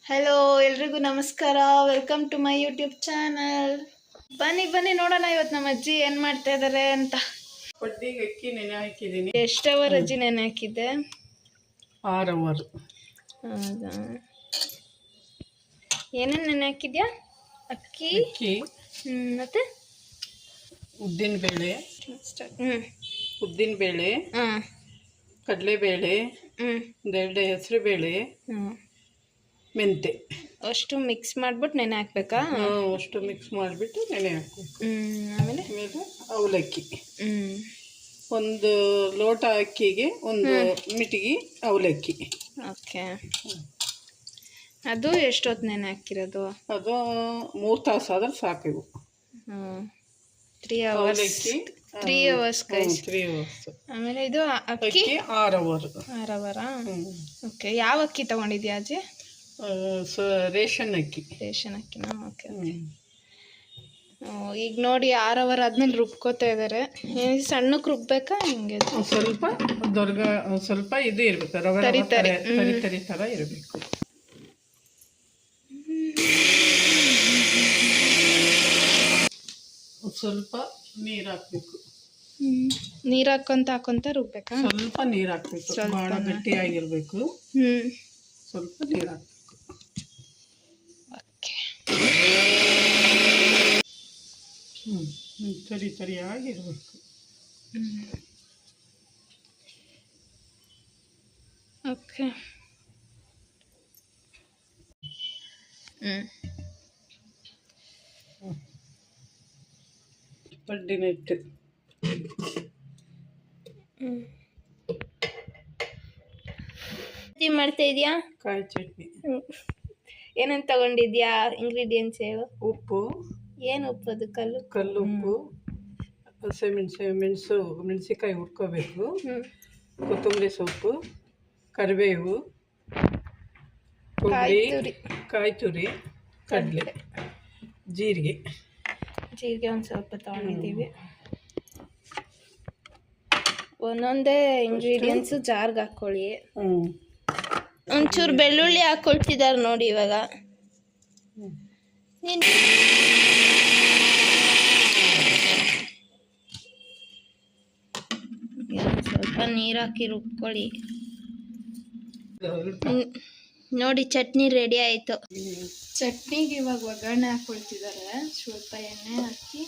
Hello ಎಲ್ರಿಗೂ ನಮಸ್ಕಾರ. Welcome to my YouTube channel. ಬನ್ನಿ ಬನ್ನಿ ನೋಡೋಣ ಇವತ್ತು ನಮ್ಮ ಅಜ್ಜಿ ಏನು ಮಾಡ್ತಾ ಇದ್ದಾರೆ ಅಂತ. ಪಡ್ಡಿಗೆ ಅಕ್ಕಿ ನೆನೆ ಹಾಕಿದ್ದೀನಿ. ಎಷ್ಟು ಅವರ್ ಅಜ್ಜಿ ನೆನೆ ಹಾಕಿದ್ದೆ? 6 ಅವರ್. ಹೌದಾ? ಏನೇನು ನೆನೆ ಹಾಕಿದ್ಯಾ? ಅಕ್ಕಿ, ಮತ್ತೆ ಉದ್ದಿನಬೇಳೆ, ಉದ್ದಿನಬೇಳೆ, ಕಡಲೆಬೇಳೆ, ಒಂದೆರಡು ಹೆಸರುಬೇಳೆ, ಮೆಂತೆ ಅಷ್ಟು ಮಿಕ್ಸ್ ಮಾಡಿಬಿಟ್ಟು ನೆನೆ ಹಾಕ್ಬೇಕಾ? ಅಷ್ಟು ಮಿಕ್ಸ್ ಮಾಡಿಬಿಟ್ಟು ನೆನೆ ಹಾಕಬೇಕು. ಆಮೇಲೆ ಅವಲಕ್ಕಿ, ಒಂದು ಲೋಟ ಅಕ್ಕಿಗೆ ಒಂದು ಮಿಟಿಗೆ ಅವಲಕ್ಕಿ. ಓಕೆ. ಅದು ಎಷ್ಟೊತ್ತು ನೆನೆ ಹಾಕಿರೋದು? ಅದು 3 ತಾಸು ಆದ್ರೆ ಸಾಕು. ಇವು 3 ಅವರ್ಸ್. 3 ಅವರ್ಸ್. ಆಮೇಲೆ ಇದು ಅಕ್ಕಿ 6 ಅವರ್. 6 ಅವರಾ? ಓಕೆ. ಯಾವ ಅಕ್ಕಿ ತಗೊಂಡಿದ್ಯಾ ಅಜ್ಜಿ? ರೇಷನ್ ಅಕ್ಕಿ. ರೇಷನ್ ಅಕ್ಕಿನಾ? ಓಕೆ. ಈಗ ನೋಡಿ 6 ಅವರ್ ಆದ್ಮೇಲೆ ರುಬ್ಕೋತಾ ಇದ್ದಾರೆ. ಸಣ್ಣಕ್ಕೆ ರುಬ್ಬೇಕಾ ಹಿಂಗೆ? ಸ್ವಲ್ಪ ಇದು ಇರಬೇಕು, ರವೆ ತರಿ ಥರ ಇರಬೇಕು. ಸ್ವಲ್ಪ ನೀರು ಹಾಕಬೇಕು. ನೀರು ಹಾಕೊಂತ ರುಬ್ಬೇಕಾ? ಸ್ವಲ್ಪ ನೀರು ಹಾಕಬೇಕು, ಭಾಳ ಗಟ್ಟಿಯಾಗಿರ್ಬೇಕು. ಸ್ವಲ್ಪ ನೀರು ಹಾಕಬೇಕು. ಓಕೆ. ತರಿಯಾಗಿರ್ಬೇಕು. ಓಕೆ. ಪಡ್ಡಿನ ಹಿಟ್ಟು. ಮಾಡ್ತಾ ಇದೆಯಾ? ಕಾಯಿ ಚಟ್ನಿ. ಏನೇನು ತಗೊಂಡಿದ್ಯಾ? ಇಂಗ್ರೀಡಿಯೆಂಟ್ಸ್ ಹೇಳು. ಉಪ್ಪು. ಏನು ಉಪ್ಪು? ಅದು ಕಲ್ಲು ಉಪ್ಪು, ಮೆಣಸಿಕಾಯಿ ಹುರ್ಕೋಬೇಕು, ಕೊತ್ತಂಬರಿ ಸೊಪ್ಪು, ಕರಿಬೇವು, ಕಾಯಿ ತುರಿ, ಕಡಲೆ, ಜೀರಿಗೆ ಒಂದು ಸ್ವಲ್ಪ ತಗೊಂಡಿದ್ದೀವಿ. ಒಂದೊಂದೇ ಇಂಗ್ರೀಡಿಯೆಂಟ್ಸು ಜಾರ್ಗೆ ಹಾಕ್ಕೊಳ್ಳಿ. ಒಂಚೂರು ಬೆಳ್ಳುಳ್ಳಿ ಹಾಕ್ಕೊಳ್ತಿದ್ದಾರೆ ನೋಡಿ ಇವಾಗ. ಸ್ವಲ್ಪ ನೀರು ಹಾಕಿ ರುಬ್ಕೊಳ್ಳಿ. ನೋಡಿ ಚಟ್ನಿ ರೆಡಿ ಆಯಿತು. ಚಟ್ನಿಗೆ ಇವಾಗ ಒಗ್ಗರಣೆ ಹಾಕ್ಕೊಳ್ತಿದ್ದಾರೆ. ಸ್ವಲ್ಪ ಎಣ್ಣೆ ಹಾಕಿ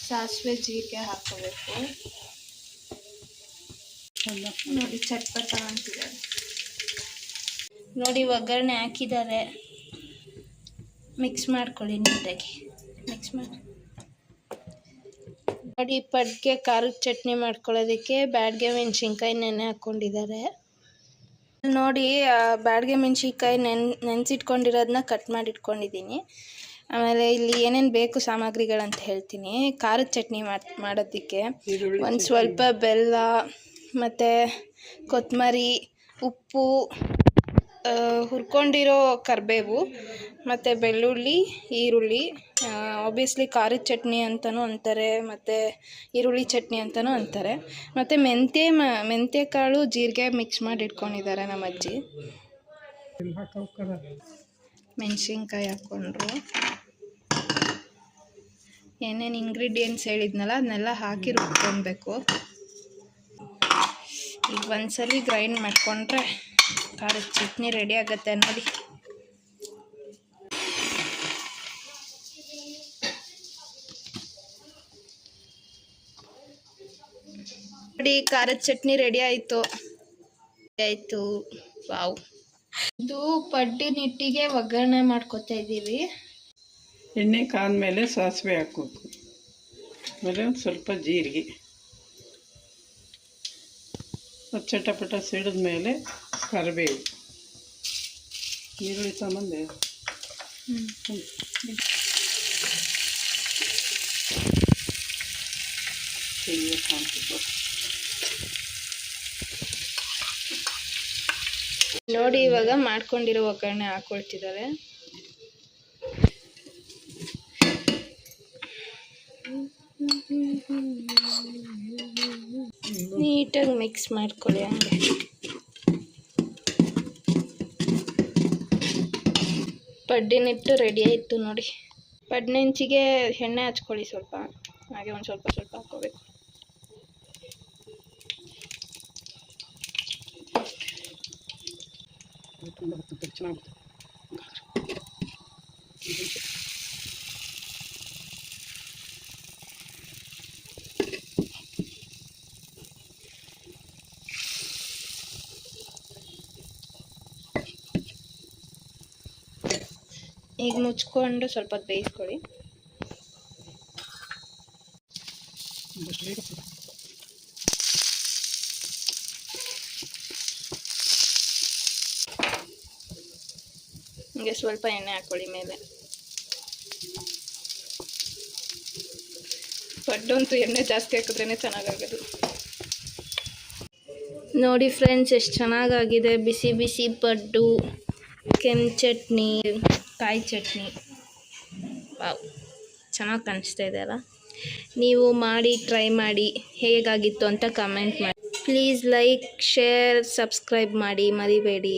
ಸಾಸಿವೆ ಜೀರಿಗೆ ಹಾಕ್ಕೋಬೇಕು. ನೋಡಿ ಚಟ್ಪಟ ಅಂತಿದ್ದಾರೆ. ನೋಡಿ ಒಗ್ಗರಣೆ ಹಾಕಿದ್ದಾರೆ. ಮಿಕ್ಸ್ ಮಾಡ್ಕೊಳ್ಳಿ ನೀಟಾಗಿ. ಮಿಕ್ಸ್ ಮಾಡಿ ನೋಡಿ. ಪಡ್ಗೆ ಖಾರದ ಚಟ್ನಿ ಮಾಡ್ಕೊಳ್ಳೋದಕ್ಕೆ ಬ್ಯಾಡ್ಗೆ ಮೆಣಸಿನ್ಕಾಯಿ ನೆನೆ ಹಾಕ್ಕೊಂಡಿದ್ದಾರೆ. ನೋಡಿ ಬ್ಯಾಡ್ಗೆ ಮೆಣಸಿನ್ಕಾಯಿ ನೆನೆಸಿಟ್ಕೊಂಡಿರೋದನ್ನ ಕಟ್ ಮಾಡಿ ಇಟ್ಕೊಂಡಿದ್ದೀನಿ. ಆಮೇಲೆ ಇಲ್ಲಿ ಏನೇನು ಬೇಕು ಸಾಮಗ್ರಿಗಳಂತ ಹೇಳ್ತೀನಿ. ಖಾರದ ಚಟ್ನಿ ಮಾಡೋದಕ್ಕೆ ಒಂದು ಸ್ವಲ್ಪ ಬೆಲ್ಲ, ಮತ್ತು ಕೊತ್ತಂಬರಿ, ಉಪ್ಪು, ಹುರ್ಕೊಂಡಿರೋ ಕರಿಬೇವು, ಮತ್ತು ಬೆಳ್ಳುಳ್ಳಿ, ಈರುಳ್ಳಿ. ಆಬ್ವಿಯಸ್ಲಿ ಖಾರದ ಚಟ್ನಿ ಅಂತಲೂ ಅಂತಾರೆ, ಮತ್ತು ಈರುಳ್ಳಿ ಚಟ್ನಿ ಅಂತಲೂ ಅಂತಾರೆ. ಮತ್ತು ಮೆಂತ್ಯ ಕಾಳು, ಜೀರಿಗೆ ಮಿಕ್ಸ್ ಮಾಡಿ ಇಟ್ಕೊಂಡಿದ್ದಾರೆ ನಮ್ಮ ಅಜ್ಜಿ. ಮೆಣಸಿನ್ಕಾಯಿ ಹಾಕ್ಕೊಂಡ್ರು. ಏನೇನು ಇಂಗ್ರೀಡಿಯೆಂಟ್ಸ್ ಹೇಳಿದ್ನಲ್ಲ ಅದನ್ನೆಲ್ಲ ಹಾಕಿ ರುಬ್ಕೊಬೇಕು. ಈಗ ಒಂದ್ಸಲಿ ಗ್ರೈಂಡ್ ಮಾಡಿಕೊಂಡ್ರೆ ಖಾರದ ಚಟ್ನಿ ರೆಡಿ ಆಗುತ್ತೆ ನೋಡಿ. ನೋಡಿ ಖಾರದ ಚಟ್ನಿ ರೆಡಿ ಆಯಿತು. ವಾವ್. ಇದು ಪಡ್ಡಿನ ಹಿಟ್ಟಿಗೆ ಒಗ್ಗರಣೆ ಮಾಡ್ಕೊತಾ ಇದ್ದೀವಿ. ಎಣ್ಣೆ ಕಾದ್ಮೇಲೆ ಸಾಸಿವೆ ಹಾಕಬೇಕು. ಆಮೇಲೆ ಒಂದು ಸ್ವಲ್ಪ ಜೀರಿಗೆ, ಚಟಪಟ ಸಿಡಿದ ಮೇಲೆ ಕರಿಬೇವು, ಈರುಳ್ಳಿ ತಗೊಂಡೆ ನೋಡಿ ಇವಾಗ ಮಾಡ್ಕೊಂಡಿರೋ ಒಗ್ಗರಣೆ ಹಾಕೊಳ್ತಿದ್ದಾರೆ. ನೀಟಾಗಿ ಮಿಕ್ಸ್ ಮಾಡ್ಕೊಳ್ಳಿ. ಹಂಗೆ ಪಡ್ಡಿನಿಟ್ಟು ರೆಡಿ ಆಯಿತು ನೋಡಿ. ಪಡ್ನೆ ಹೆಂಚಿಗೆ ಎಣ್ಣೆ ಹಚ್ಕೊಳ್ಳಿ ಸ್ವಲ್ಪ, ಹಾಗೆ ಒಂದು ಸ್ವಲ್ಪ ಸ್ವಲ್ಪ ಹಾಕ್ಕೋಬೇಕು. ಈಗ ಮುಚ್ಕೊಂಡು ಸ್ವಲ್ಪ ಹೊತ್ತು ಬೇಯಿಸ್ಕೊಳ್ಳಿ. ಹಿಂಗೆ ಸ್ವಲ್ಪ ಎಣ್ಣೆ ಹಾಕ್ಕೊಳ್ಳಿ ಮೇಲೆ. ಪಡ್ಡು ಅಂತೂ ಎಣ್ಣೆ ಜಾಸ್ತಿ ಹಾಕಿದ್ರೇ ಚೆನ್ನಾಗಾಗೋದು. ನೋಡಿ ಫ್ರೆಂಡ್ಸ್, ಎಷ್ಟು ಚೆನ್ನಾಗಾಗಿದೆ. ಬಿಸಿ ಬಿಸಿ ಪಡ್ಡು, ಕೆಂಪು ಚಟ್ನಿ, ಕಾಯಿ ಚಟ್ನಿ. ವಾವ್, ಚೆನ್ನಾಗಿ ಕಾಣಿಸ್ತಾ ಇದೆ ಅಲ್ಲ. ನೀವು ಮಾಡಿ ಟ್ರೈ ಮಾಡಿ ಹೇಗಾಗಿತ್ತು ಅಂತ ಕಮೆಂಟ್ ಮಾಡಿ. ಪ್ಲೀಸ್ ಲೈಕ್, ಶೇರ್, ಸಬ್ಸ್ಕ್ರೈಬ್ ಮಾಡಿ ಮರಿಬೇಡಿ.